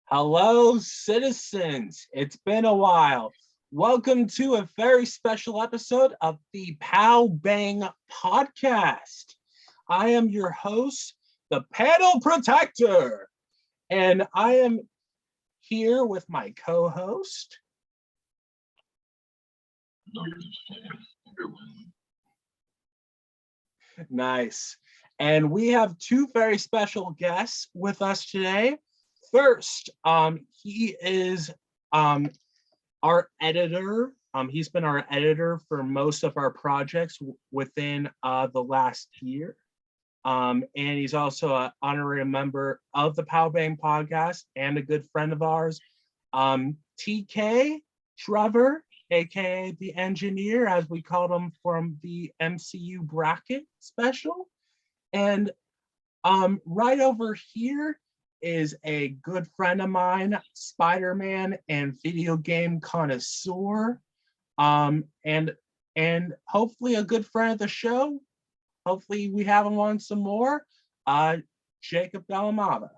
Hello, citizens. It's been a while. Welcome to a very special episode of the Pow Bang Podcast. I am your host, the Panel Protector, and I am here with my co-host. Nice. And we have two very special guests with us today. First, he is our editor. He's been our editor for most of our projects within the last year. And he's also an honorary member of the Pow Bang Podcast and a good friend of ours. TK, Trevor, aka the engineer, as we called him from the MCU bracket special. And right over here is a good friend of mine, Spider-Man and video game connoisseur, and hopefully a good friend of the show. Hopefully we have him on some more. Jacob Delamava.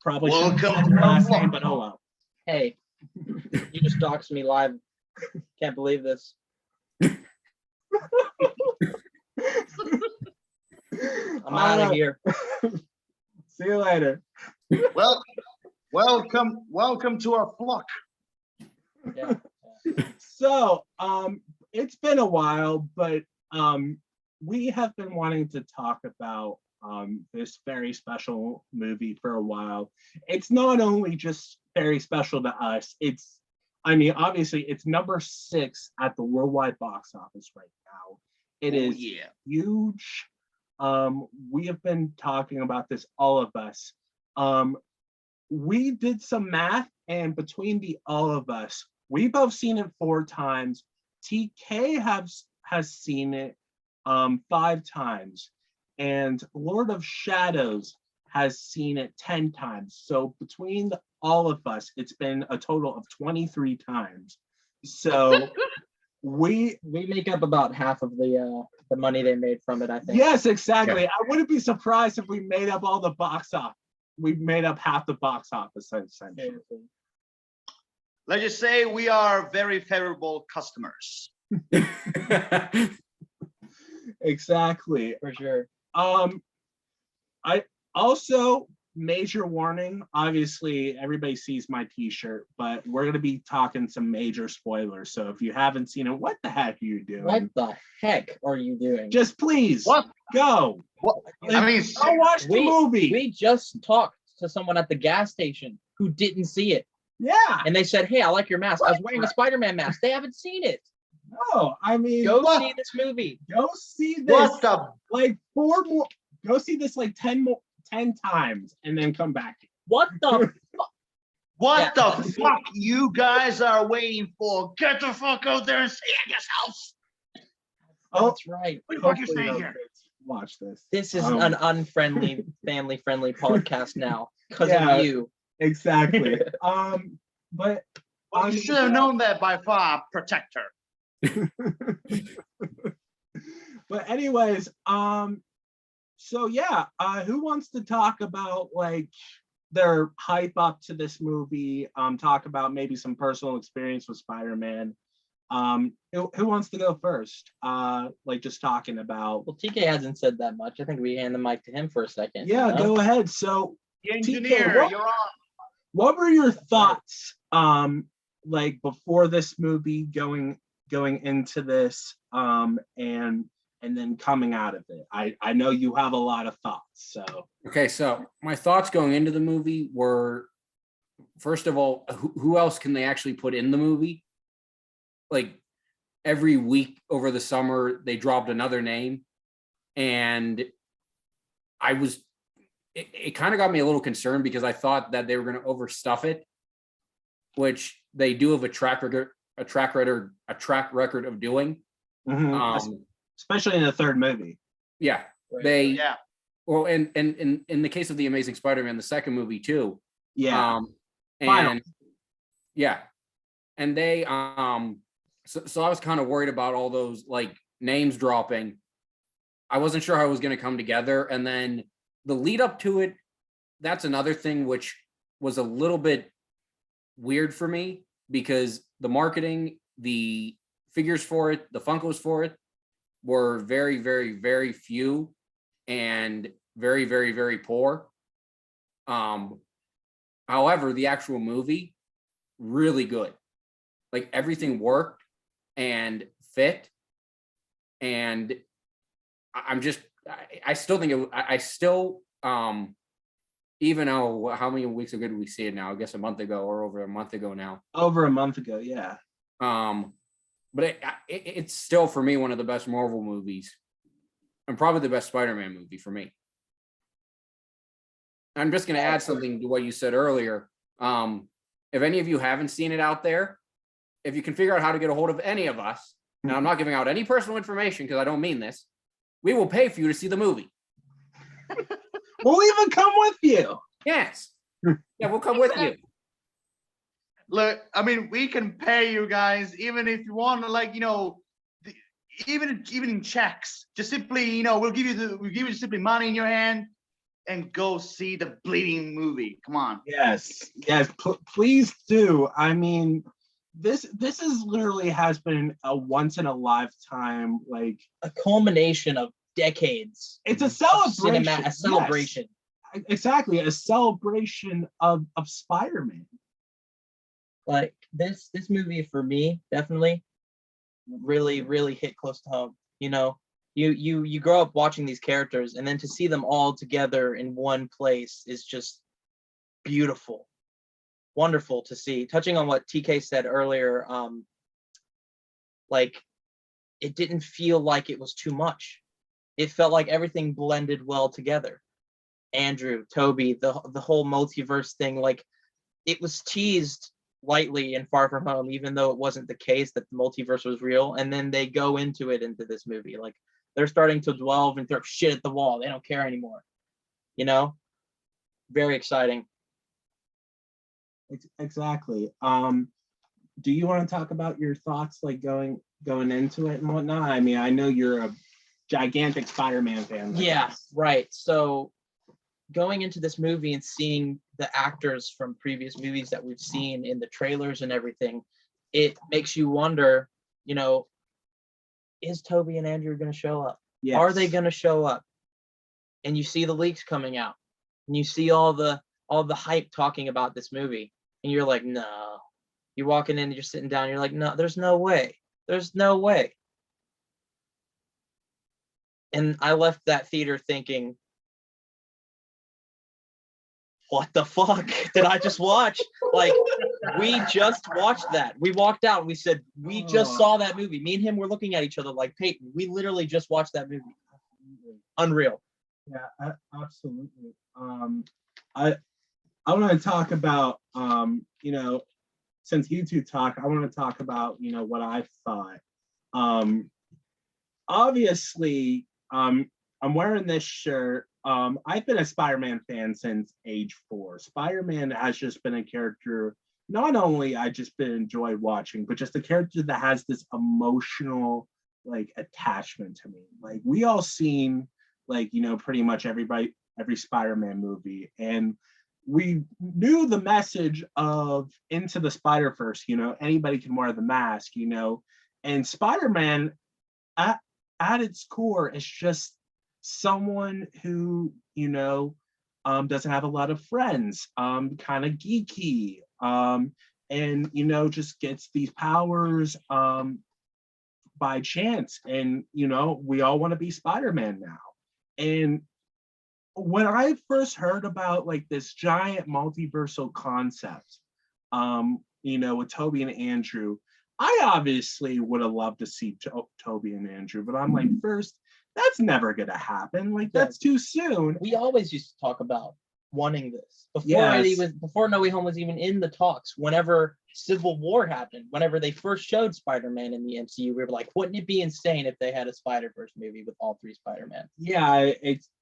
Probably shouldn't have said your last name, but oh well. Hey, you just doxed me live. Can't believe this. I'm out of here. See you later. Well, welcome to our flock. Yeah. So, it's been a while, but we have been wanting to talk about this very special movie for a while. It's not only just very special to us, obviously it's number 6 at the worldwide box office right now. It is huge. We have been talking about this, all of us. We did some math, and between the all of us, we both seen it 4 times. TK has seen it 5 times, and Lord of Shadows has seen it 10 times. So between all of us, it's been a total of 23 times. So we make up about half of the money they made from it, I think. Yes, exactly. Yeah. I wouldn't be surprised if we made up all the box office. We made up half the box office, essentially. Let's just say we are very favorable customers. Exactly. For sure. I also, major warning, obviously everybody sees my t-shirt, but we're going to be talking some major spoilers. So if you haven't seen it, what the heck are you doing? What the heck are you doing? Just please go. What? I mean, I'll watch the movie. We just talked to someone at the gas station who didn't see it. Yeah. And they said, hey, I like your mask. I was wearing a Spider-Man mask. They haven't seen it. No, I mean, go see this movie. Go see this like 4 more. Go see this like 10 times and then come back. What the fuck? What the fuck you guys are waiting for? Get the fuck out there and see it yourselves. Oh, that's right. What the fuck are you saying here? Watch this. This is an unfriendly, family-friendly podcast now because of you. Exactly. But you should have known that by far, protector. But anyways, so yeah, who wants to talk about like their hype up to this movie? Talk about maybe some personal experience with Spider-Man. Who wants to go first? Like just talking about. Well, TK hasn't said that much. I think we hand the mic to him for a second. Yeah, go ahead. So, the engineer, TK, you're on. What were your thoughts, like before this movie, going into this, and then coming out of it? I know you have a lot of thoughts. So okay, so my thoughts going into the movie were, first of all, who else can they actually put in the movie? Like every week over the summer, they dropped another name, and it kind of got me a little concerned because I thought that they were going to overstuff it, which they do have a track record of doing. Mm-hmm. Especially in the 3rd movie. Yeah. Well, and in the case of the Amazing Spider-Man, the 2nd movie too. Yeah. And yeah. And they so I was kind of worried about all those like names dropping. I wasn't sure how it was going to come together, and then the lead up to it, that's another thing which was a little bit weird for me because the marketing, the figures for it, the Funkos for it were very, very, very few and very, very, very poor. However, the actual movie, really good. Like everything worked and fit. And I still think even though how many weeks ago did we see it now? I guess a month ago or over a month ago now. Over a month ago, yeah. But it's still for me one of the best Marvel movies, and probably the best Spider-Man movie for me. I'm just going to add something to what you said earlier. If any of you haven't seen it out there, if you can figure out how to get a hold of any of us, and I'm not giving out any personal information because I don't mean this, we will pay for you to see the movie. We'll even come with you. Yes. Yeah, we'll come with you. Look, I mean, we can pay you guys even if you want to, like, even in checks. Just simply, we'll give you simply money in your hand and go see the bleeding movie. Come on. Yes, please do. I mean, this is literally has been a once in a lifetime, like a culmination of decades. It's a celebration. A celebration. Yes, exactly, a celebration of Spider-Man. Like this movie for me definitely really, really hit close to home. You grow up watching these characters, and then to see them all together in one place is just beautiful, wonderful to see. Touching on what TK said earlier, like it didn't feel like it was too much. It felt like everything blended well together. Andrew, Toby, the whole multiverse thing, like it was teased lightly in Far From Home, even though it wasn't the case that the multiverse was real. And then they go into this movie, like they're starting to delve and throw shit at the wall. They don't care anymore. Very exciting. Exactly. Do you want to talk about your thoughts, like going into it and whatnot? I mean, I know you're a gigantic Spider-Man fan. Yeah, right. So going into this movie and seeing the actors from previous movies that we've seen in the trailers and everything, it makes you wonder, is Toby and Andrew going to show up? Yes. Are they going to show up? And you see the leaks coming out, and you see all the hype talking about this movie, and you're like, no. You're walking in and you're sitting down, and you're like, no, there's no way. There's no way. And I left that theater thinking, what the fuck did I just watch? Like, we just watched that. We walked out and we said, we just saw that movie. Me and him were looking at each other like, Peyton, we literally just watched that movie. Unreal. Yeah, absolutely. I want to talk about, since you two talk, I want to talk about, what I thought. Obviously, I'm wearing this shirt. I've been a Spider-Man fan since age 4. Spider-Man has just been a character, not only I just been enjoyed watching, but just a character that has this emotional, like, attachment to me. Like, we all seen, like, pretty much every Spider-Man movie, and we knew the message of Into the SpiderVerse, anybody can wear the mask, and Spider-Man at its core is just someone who, doesn't have a lot of friends, kind of geeky, and, just gets these powers by chance. And, we all want to be Spider-Man now. And when I first heard about, like, this giant multiversal concept, with Toby and Andrew, I obviously would have loved to see Toby and Andrew, but I'm like, first, that's never gonna happen. Like, that's too soon. We always used to talk about wanting this before No Way Home was even in the talks. Whenever Civil War happened, whenever they first showed Spider-Man in the MCU, we were like, wouldn't it be insane if they had a Spider-Verse movie with all 3 Spider-Man? Yeah,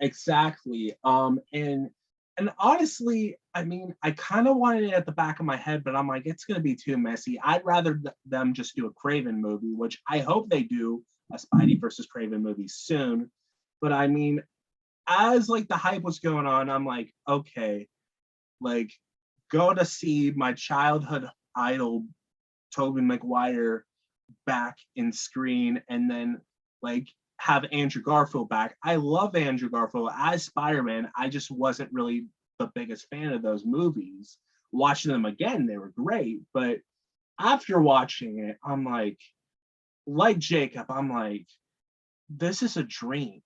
exactly. And honestly, I mean, I kind of wanted it at the back of my head, but I'm like, it's gonna be too messy. I'd rather them just do a Craven movie, which I hope they do a Spidey versus Craven movie soon. But I mean, as like the hype was going on, I'm like, okay, like go to see my childhood idol, Tobey Maguire, back in screen, and then like have Andrew Garfield back. I love Andrew Garfield as Spider-Man. I just wasn't really the biggest fan of those movies. Watching them again, they were great, but after watching it, I'm like Jacob, I'm like, this is a dream.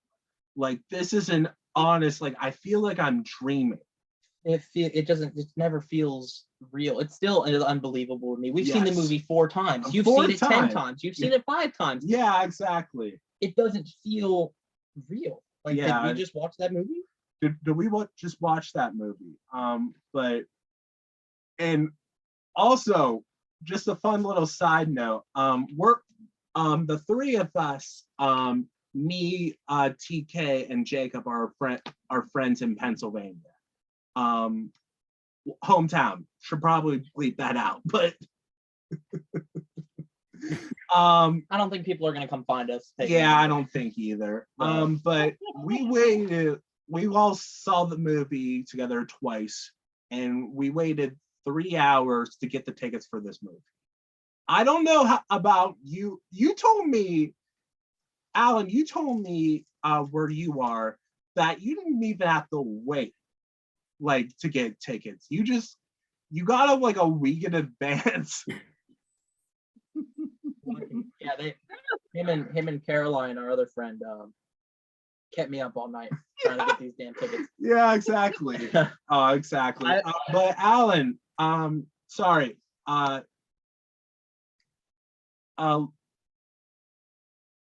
Like, this is an honest, like, I feel like I'm dreaming. It never feels real. It's still unbelievable to me. We've seen the movie 4 times. You've seen it 10 times. You've seen it 5 times. Yeah, exactly. It doesn't feel real. Like, Yeah. did we just watch that movie? Did we just watch that movie? But, and also, just a fun little side note, we're, the 3 of us, me, TK, and Jacob are friends in Pennsylvania. Hometown, should probably bleep that out, but I don't think people are gonna come find us. yeah, I don't think either. But we all saw the movie together twice, and we waited 3 hours to get the tickets for this movie. I don't know about you. You told me, Alan, where you are, that you didn't even have to wait like to get tickets. You got up like a week in advance. Yeah, him and Caroline, our other friend, kept me up all night trying to get these damn tickets. Yeah, exactly. Exactly. But Alan, sorry.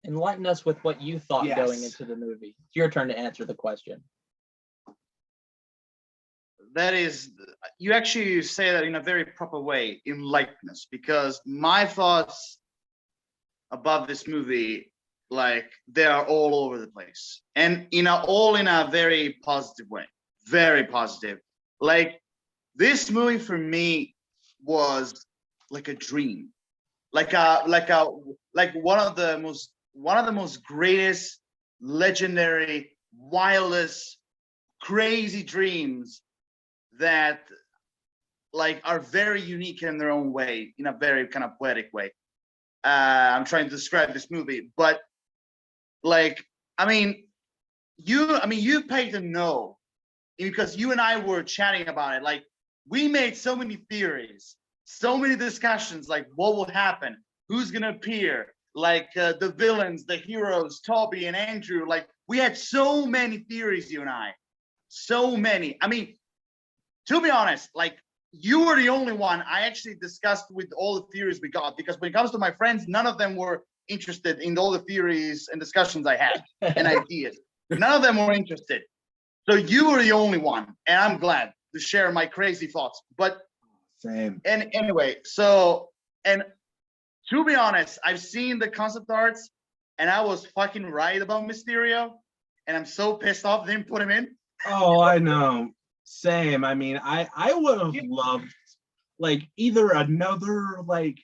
Enlighten us with what you thought Yes. going into the movie. It's your turn to answer the question. That is, you actually say that in a very proper way, enlightenment, because my thoughts about this movie, like, they are all over the place, and all in a very positive way, very positive. Like, this movie for me was like a dream, like one of the most greatest, legendary, wildest, crazy dreams that like are very unique in their own way, in a very kind of poetic way. I'm trying to describe this movie, but like, you Peyton know, because you and I were chatting about it. Like, we made so many theories, so many discussions, like what will happen, who's gonna appear, like the villains, the heroes, Toby and Andrew. Like, we had so many theories, you and I, so many. To be honest, like, you were the only one I actually discussed with all the theories we got, because when it comes to my friends, none of them were interested in all the theories and discussions I had and ideas. None of them were interested. So you were the only one, and I'm glad to share my crazy thoughts. But Same. and anyway, so, and to be honest, I've seen the concept arts, and I was fucking right about Mysterio, and I'm so pissed off they didn't put him in. Oh, I know. Same. I would have loved like either another like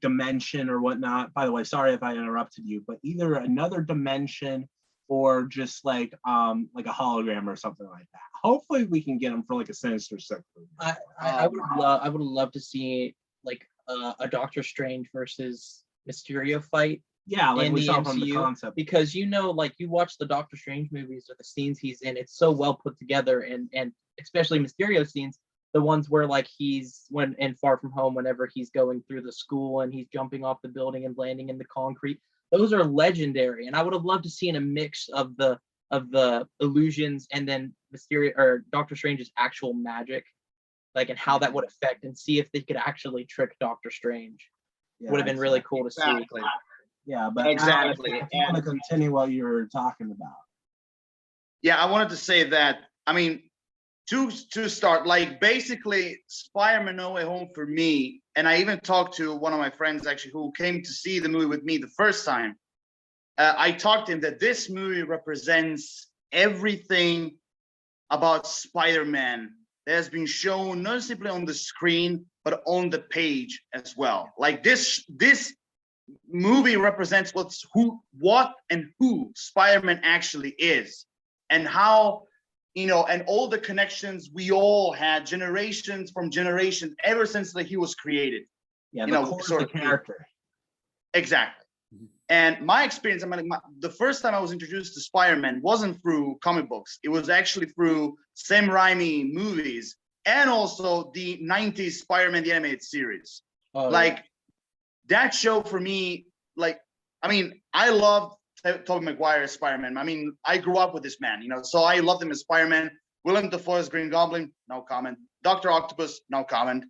dimension or whatnot. By the way, sorry if I interrupted you, but either another dimension or just like a hologram or something like that. Hopefully we can get him for like a Sinister Six movie. I would love to see like a Doctor Strange versus Mysterio fight. Yeah, like in we the saw from the MCU, concept. because like you watch the Doctor Strange movies or the scenes he's in, it's so well put together, and especially Mysterio scenes, the ones where like he's in Far From Home, whenever he's going through the school and he's jumping off the building and landing in the concrete, those are legendary. And I would have loved to see a mix of the illusions and then Mysterio or Doctor Strange's actual magic, like, and how that would affect, and see if they could actually trick Doctor Strange. Yeah, Would have been really cool to see. Yeah, but Exactly. if you want to continue what you were talking about. Yeah, I wanted to say that, to start, like, basically, Spider-Man No Way Home for me, and I even talked to one of my friends actually who came to see the movie with me the first time. I talked to him that this movie represents everything about Spider-Man that has been shown not simply on the screen but on the page as well. Like, this movie represents what and who Spider-Man actually is, and how and all the connections we all had, generations from generations, ever since he was created. Yeah, the core of the character. Exactly. And my experience, the first time I was introduced to Spider-Man wasn't through comic books. It was actually through Sam Raimi movies and also the 90s Spider-Man, the animated series. That show for me, I love Tobey Maguire as Spider-Man. I grew up with this man, so I loved him as Spider-Man. Willem Dafoe as Green Goblin, no comment. Dr. Octopus, no comment.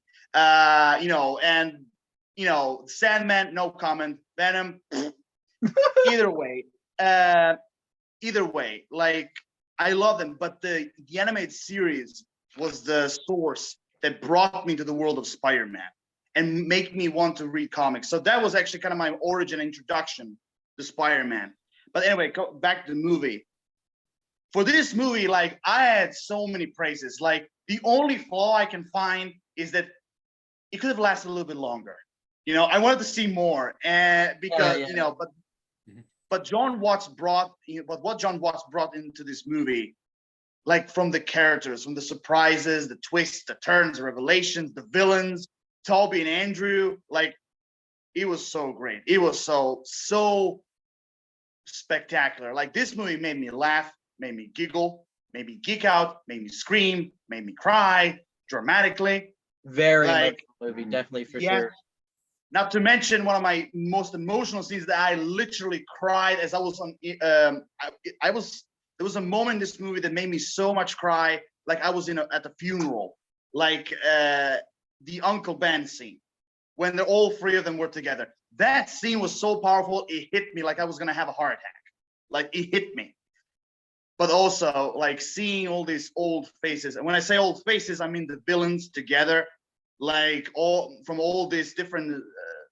Sandman, no comment. Venom, either way, I love them. But the animated series was the source that brought me to the world of Spider-Man and make me want to read comics. So that was actually kind of my origin introduction to Spider-Man. But anyway, go back to the movie. For this movie, I had so many praises. The only flaw I can find is that it could have lasted a little bit longer. I wanted to see more, and because but John Watts brought, what John Watts brought into this movie, from the characters, from the surprises, the twists, the turns, the revelations, the villains, Toby and Andrew, it was so great. It was so spectacular. This movie made me laugh, made me giggle, made me geek out, made me scream, made me cry dramatically. Very emotional movie, definitely for sure. Not to mention one of my most emotional scenes that I literally cried as I was on. There was a moment in this movie that made me so much cry, I was at the funeral, the Uncle Ben scene when all three of them were together. That scene was so powerful, it hit me like I was gonna have a heart attack. It hit me. But also, seeing all these old faces, and when I say old faces, I mean the villains together, all these different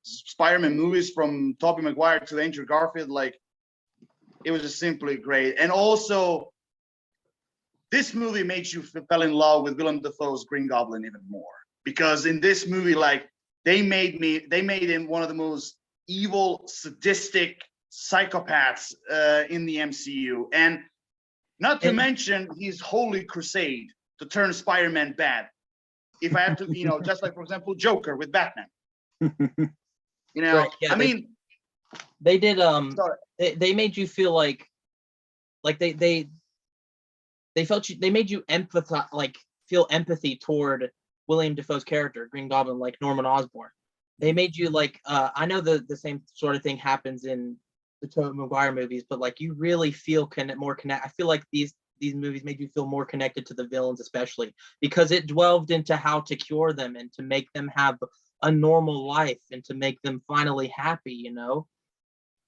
Spider-Man movies, from Tobey Maguire to Andrew Garfield. It was just simply great. And also, this movie made you fell in love with Willem Dafoe's Green Goblin even more, because in this movie, they made him one of the most evil, sadistic psychopaths in the MCU, and not to mention his holy crusade to turn Spider-Man bad. If I have to, just for example, Joker with Batman. Right, yeah, they did. They made you feel like they felt you. They made you empathize, feel empathy toward William Dafoe's character, Green Goblin, like Norman Osborn. They made you I know the same sort of thing happens in the Tobey Maguire movies, but you really feel more connect. I feel like these movies made you feel more connected to the villains, especially because it delved into how to cure them and to make them have a normal life and to make them finally happy.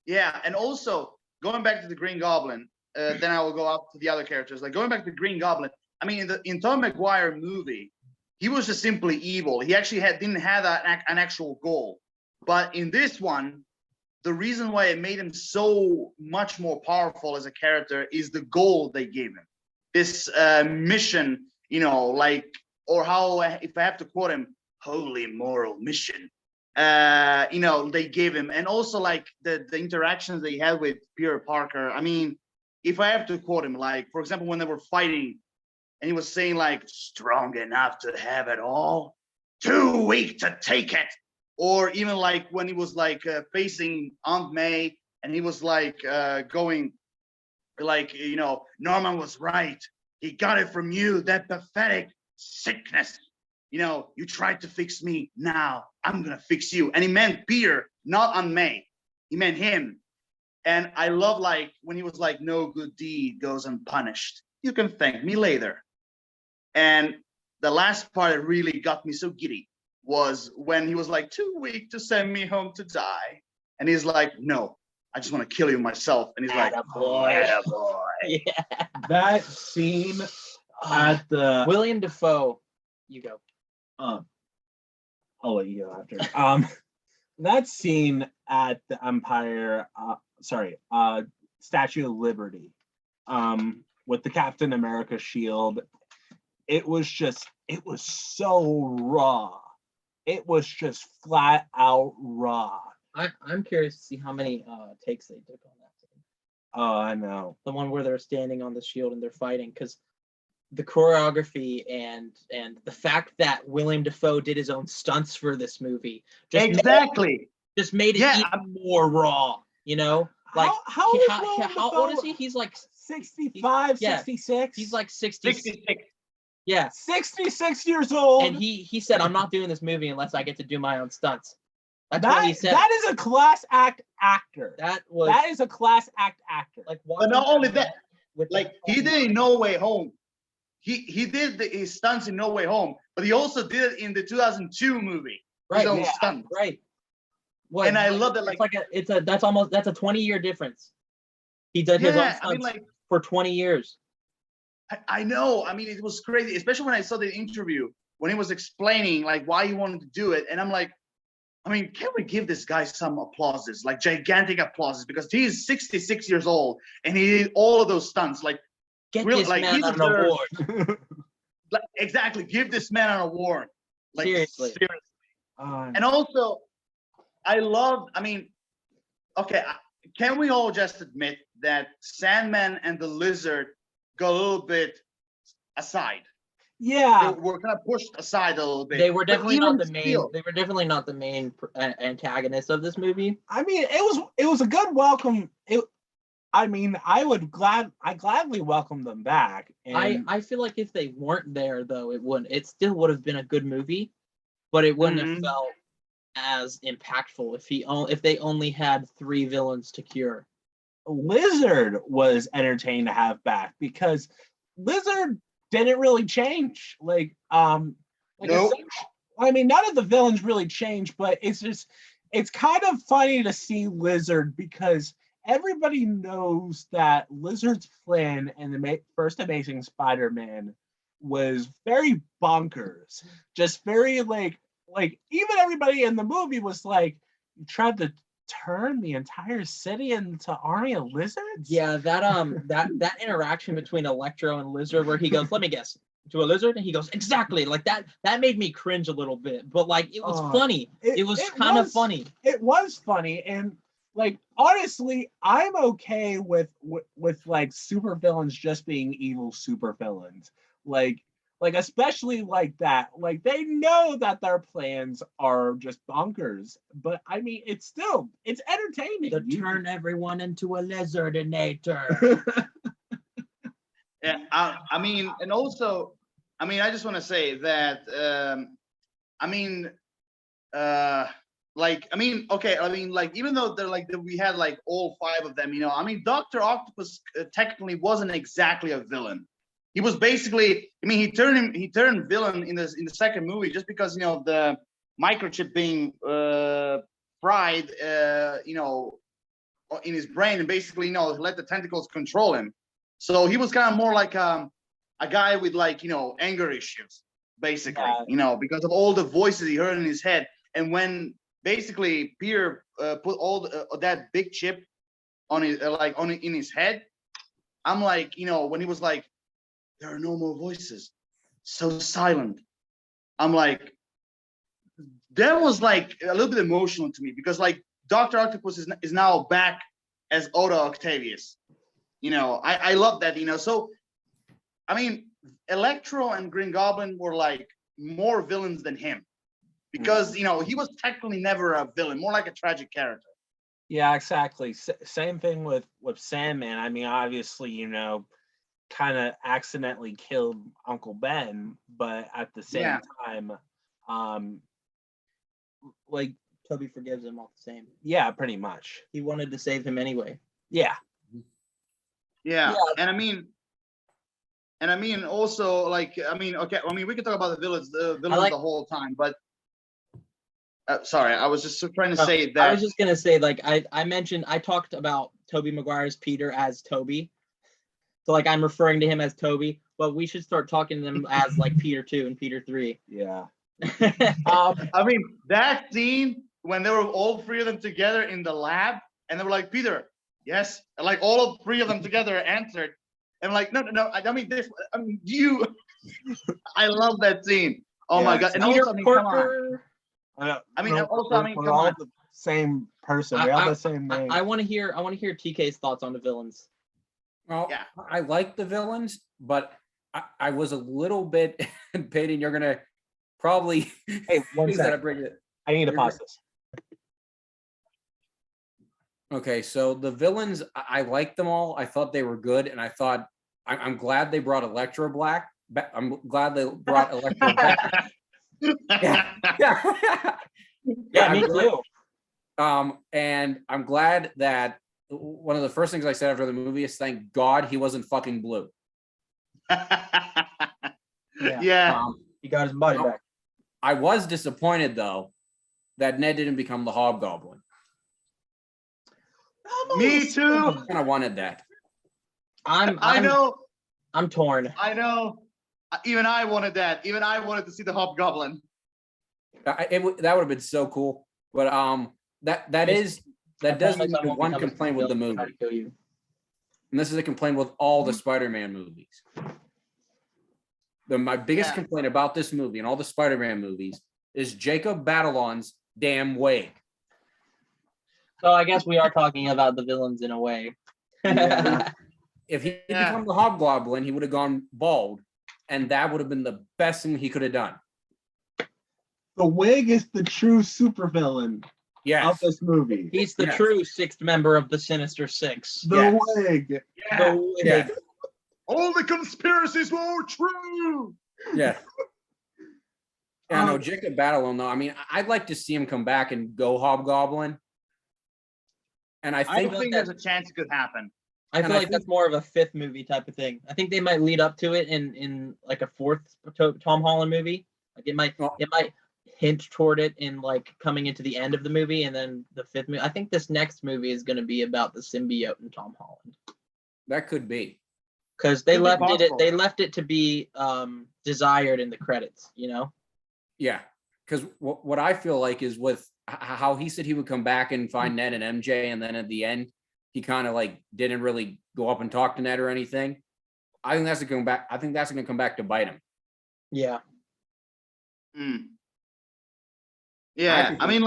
Yeah, and also going back to the Green Goblin, then I will go up to the other characters. Going back to Green Goblin, in Tobey Maguire movie, he was just simply evil. He actually didn't have an actual goal. But in this one, the reason why it made him so much more powerful as a character is the goal they gave him. This mission, or how, if I have to quote him, holy moral mission, they gave him. And also the interactions they had with Peter Parker. If I have to quote him, for example, when they were fighting and he was saying strong enough to have it all, too weak to take it. Or even when he was facing Aunt May and he was going Norman was right. He got it from you, that pathetic sickness. You tried to fix me. Now I'm going to fix you. And he meant Peter, not Aunt May. He meant him. And I love when he was no good deed goes unpunished. You can thank me later. And the last part that really got me so giddy was when he was too weak to send me home to die. And he's no, I just want to kill you myself. And he's Attaboy. Yeah. That scene at the William Dafoe, you go. I'll let you go after. That scene at the Statue of Liberty, with the Captain America shield, it was so raw. It was just flat out raw. I'm curious to see how many takes they took on that scene. Oh, I know. The one where they're standing on the shield and they're fighting, because the choreography and the fact that William Dafoe did his own stunts for this movie Exactly. just made it Yeah, even more raw, you know? Like how he- is how, Willem how Dafoe? old is he? He's like 65, yeah, 66. he's like 60. 66. Yeah. 66 years old. And he said, I'm not doing this movie unless I get to do my own stunts. That's what he said. That is a class act actor. That is a class act actor. like But not only that, with like he did in No Way Home. He did his stunts in No Way Home, but he also did it in the 2002 movie. right, His own yeah, stunts. right. What, And I love that. Like, that's a 20-year difference. He did his own yeah, stunts I mean, like, for 20 years. I know. I mean, it was crazy, especially when I saw the interview when he was explaining like why he wanted to do it, and I'm like, I mean, can we give this guy some applauses, like gigantic applauses, because he's 66 years old and he did all of those stunts. Like, Get really, this like, man he an deserves- award. like, exactly, give this man an award. Like, Seriously. And also, I love. I mean, okay, can we all just admit that Sandman and the Lizard go a little bit aside? yeah. They were kind of pushed aside a little bit. They were But definitely not even the main. still- They were definitely not the main antagonists of this movie. I mean, it was a good welcome. I mean, I gladly welcome them back. And I feel like if they weren't there though, it still would have been a good movie, but it wouldn't have Mhm. felt as impactful if they only had 3 villains to cure. Lizard was entertaining to have back because Lizard didn't really change. Like Nope. I mean, none of the villains really changed, but it's kind of funny to see Lizard because everybody knows that Lizard's plan in the first Amazing Spider-Man was very bonkers. Just very like even everybody in the movie was like, you tried to turn the entire city into army of lizards? Yeah, that interaction between Electro and Lizard, where he goes, "Let me guess, to a lizard," and he goes, "Exactly." Like that made me cringe a little bit, but like it was funny. It was kind of funny. It was funny, and like honestly, I'm okay with like supervillains just being evil supervillains. Like especially like that. Like they know that their plans are just bonkers, but I mean it's entertaining. To turn everyone into a lizardinator. Yeah, I mean, and also, I mean, I just want to say that, okay, I mean, like, even though they're like, we had like all 5 of them, you know, I mean, Dr. Octopus technically wasn't exactly a villain. He was basically, I mean, he turned villain in the second movie just because, you know, the microchip being fried, you know, in his brain, and basically, you know, let the tentacles control him. So he was kind of more like a guy with, like, you know, anger issues, basically, you know, because of all the voices he heard in his head. And when basically Peter put all that big chip on his in his head, I'm like, you know, when he was like, there are no more voices, so silent. I'm like, that was like a little bit emotional to me because like Dr. Octopus is now back as Otto Octavius. You know, I love that, you know. So, I mean, Electro and Green Goblin were like more villains than him because, you know, he was technically never a villain, more like a tragic character. Yeah, exactly. Same thing with Sandman. I mean, obviously, you know, kind of accidentally killed Uncle Ben, but at the same time, like Toby forgives him all the same. yeah, pretty much. He wanted to save him anyway. Yeah. Yeah. And I mean also like, I mean, okay, I mean we can talk about the villains the whole time, but sorry, I was just trying to say that I was just gonna say, like, I talked about Tobey Maguire's Peter as Toby. So like I'm referring to him as Toby, but we should start talking to them as like Peter 2 and Peter 3. Yeah. I mean, that scene when they were all 3 of them together in the lab, and they were like, Peter, yes, and like all 3 of them together answered, and like, no, I mean this, I mean you. I love that scene. Oh my god! And also, I mean, come on. I mean, also, I mean, come on. The same person. We all the same name. I want to hear TK's thoughts on the villains. Well, Yeah. I like the villains, but I was a little bit, Peyton, you're gonna probably Hey, one use that sec. bring it. I need to pause this. Okay, so the villains, I liked them all. I thought they were good, and I thought I'm glad they brought Electro Black. I'm glad they brought Electro back. Yeah, Yeah, I'm me glad- too. And I'm glad that one of the first things I said after the movie is thank God he wasn't fucking blue. Yeah. He got his money No. back. I was disappointed though that Ned didn't become the Hobgoblin. Me too. I kind of wanted that. I know. I'm torn. I know. Even I wanted that. Even I wanted to see the Hobgoblin. That would have been so cool. But that does lead me to one complaint with the movie, and this is a complaint with all the Spider-Man movies. My biggest complaint about this movie and all the Spider-Man movies is Jacob Batalon's damn wig. So I guess we are talking about the villains in a way. Yeah. If he had become the Hobgoblin, he would have gone bald, and that would have been the best thing he could have done. The wig is the true supervillain of Yes. this movie. He's the Yes. true sixth member of the Sinister Six. The Yes. wig. Yeah. The wig. Yeah. All the conspiracies were true. Yeah. Yeah, no, Jacob Batalon, though. I mean, I'd like to see him come back and go Hobgoblin. And I I think think there's a chance it could happen. I And feel I like think- that's more of a fifth movie type of thing. I think they might lead up to it in like a fourth Tom Holland movie. Like it might hint toward it in like coming into the end of the movie, and then the fifth movie. I think this next movie is going to be about the symbiote and Tom Holland, that could be. because they Could be left possible. they left it to be desired in the credits. You know. Yeah. Because what I feel like is with how he said he would come back and find Ned and MJ, and then at the end, he kind of like didn't really go up and talk to Ned or anything. I think that's going back. I think that's going to come back to bite him. Yeah. Mm. Yeah, I mean,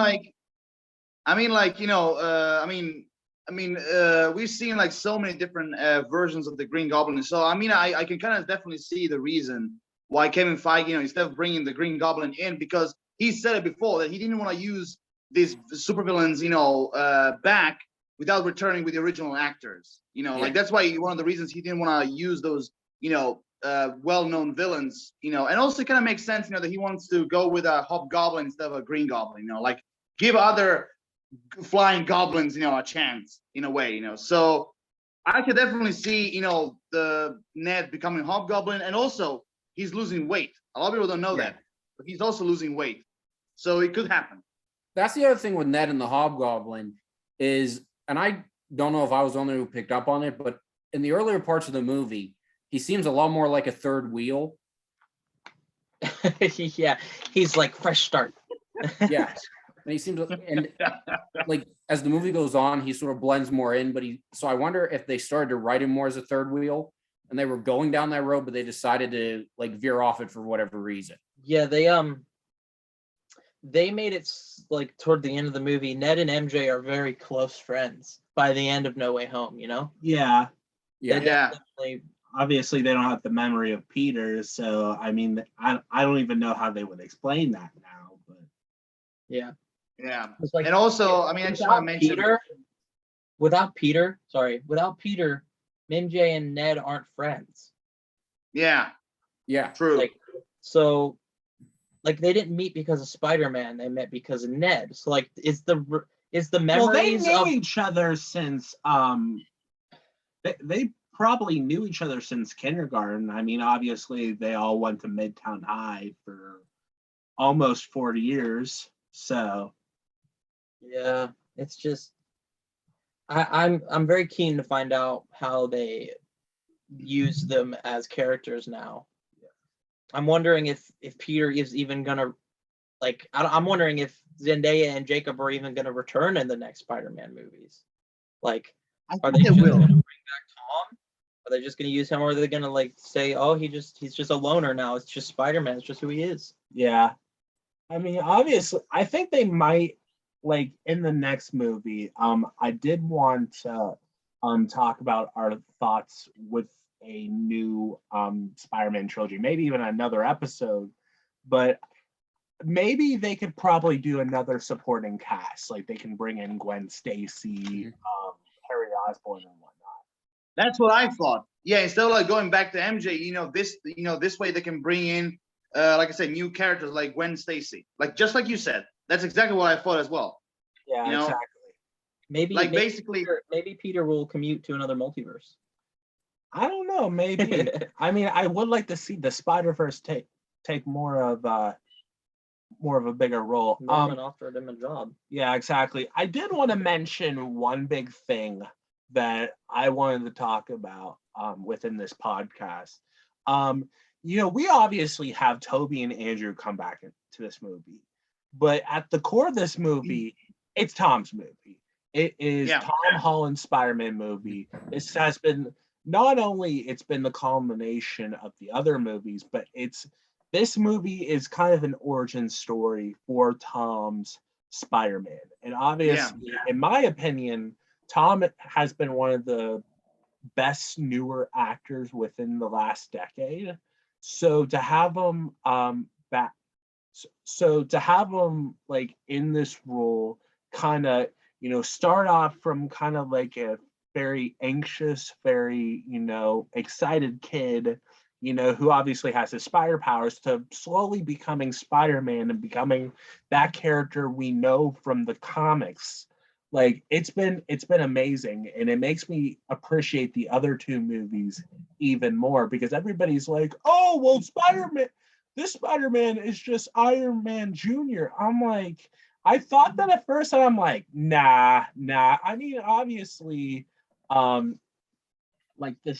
we've seen like so many different versions of the Green Goblin. So I mean, I can kind of definitely see the reason why Kevin Feige, instead of bringing the Green Goblin in, because he said it before that he didn't want to use these supervillains, back without returning with the original actors. Like that's why one of the reasons he didn't want to use those, well-known villains, and also it kind of makes sense, that he wants to go with a Hobgoblin instead of a Green Goblin, like give other flying goblins, a chance in a way, So I could definitely see, the Ned becoming Hobgoblin, and also he's losing weight. A lot of people don't know that, but he's also losing weight, so it could happen. That's the other thing with Ned and the Hobgoblin is, and I don't know if I was the only one who picked up on it, but in the earlier parts of the movie, he seems a lot more like a third wheel. Yeah, he's like fresh start. Yeah. And he seems, and like as the movie goes on, he sort of blends more in. So I wonder if they started to write him more as a third wheel, and they were going down that road, but they decided to like veer off it for whatever reason. Yeah, they made it like toward the end of the movie, Ned and MJ are very close friends by the end of No Way Home. Yeah. They Yeah. definitely- Obviously, they don't have the memory of Peter, so I mean, I don't even know how they would explain that now. But yeah. Yeah, It's like, and also, I mean, I just want to mention. without Peter, MJ and Ned aren't friends. Yeah, Yeah. true. Like they didn't meet because of Spider-Man. They met because of Ned. So like, is the well, they memories knew of each other since they probably knew each other since kindergarten. I mean, obviously, they all went to Midtown High for almost 40 years. So yeah, it's just I'm very keen to find out how they use them as characters now. I'm wondering if Peter is even gonna like. I'm wondering if Zendaya and Jacob are even gonna return in the next Spider-Man movies. Like, I are think they they just will. gonna bring back Tom? Are they just gonna use him, or are they gonna like say, oh, he's just a loner now? It's just Spider-Man. It's just who he is. yeah, I mean, obviously, I think they might like in the next movie. I did want to talk about our thoughts with a new Spider-Man trilogy, maybe even another episode. But maybe they could probably do another supporting cast, like they can bring in Gwen Stacy, Harry Osborn, and whatnot. That's what I thought. Yeah, instead of like going back to MJ, this way they can bring in, like I said, new characters like Gwen Stacy, like just like you said. That's exactly what I thought as well. Yeah, You know? exactly. Maybe Like maybe basically, maybe Peter will commute to another multiverse. I don't know. Maybe. I mean, I would like to see the Spider-Verse take more of a bigger role. Norman offered him a job. Yeah, exactly. I did want to mention one big thing that I wanted to talk about within this podcast. We obviously have Toby and Andrew come back into this movie, but at the core of this movie, it's Tom's movie. It is Tom Holland's Spider-Man movie. This has been not only it's been the culmination of the other movies, but this movie is kind of an origin story for Tom's Spider-Man. And obviously, in my opinion, Tom has been one of the best newer actors within the last decade. So to have him like in this role, kind of, start off from kind of like a very anxious, very, excited kid, who obviously has his spider powers, to slowly becoming Spider-Man and becoming that character we know from the comics. Like it's been amazing, and it makes me appreciate the other two movies even more, because everybody's like, oh, well, this Spider-Man is just Iron Man Jr. I'm like, I thought that at first, and I'm like, nah. I mean, obviously, like the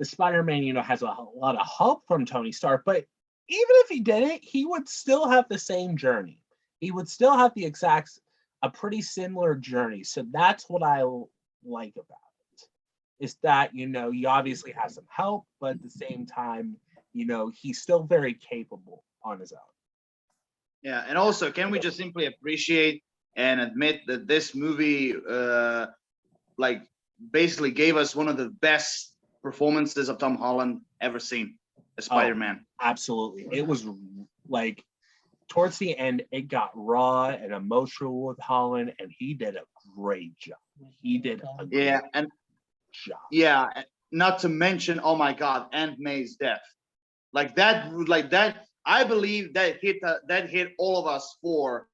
Spider-Man, has a lot of help from Tony Stark, but even if he didn't, he would still have the same journey. He would still have a pretty similar journey. So that's what I like about it, is that, he obviously has some help, but at the same time, he's still very capable on his own. Yeah, and also, can we just simply appreciate and admit that this movie, like, basically gave us one of the best performances of Tom Holland ever seen as Spider-Man? Absolutely. It was like, towards the end, it got raw and emotional with Holland, and he did a great job. He did a great job. Yeah, not to mention, oh my God, Aunt May's death. Like that, I believe that hit all of us for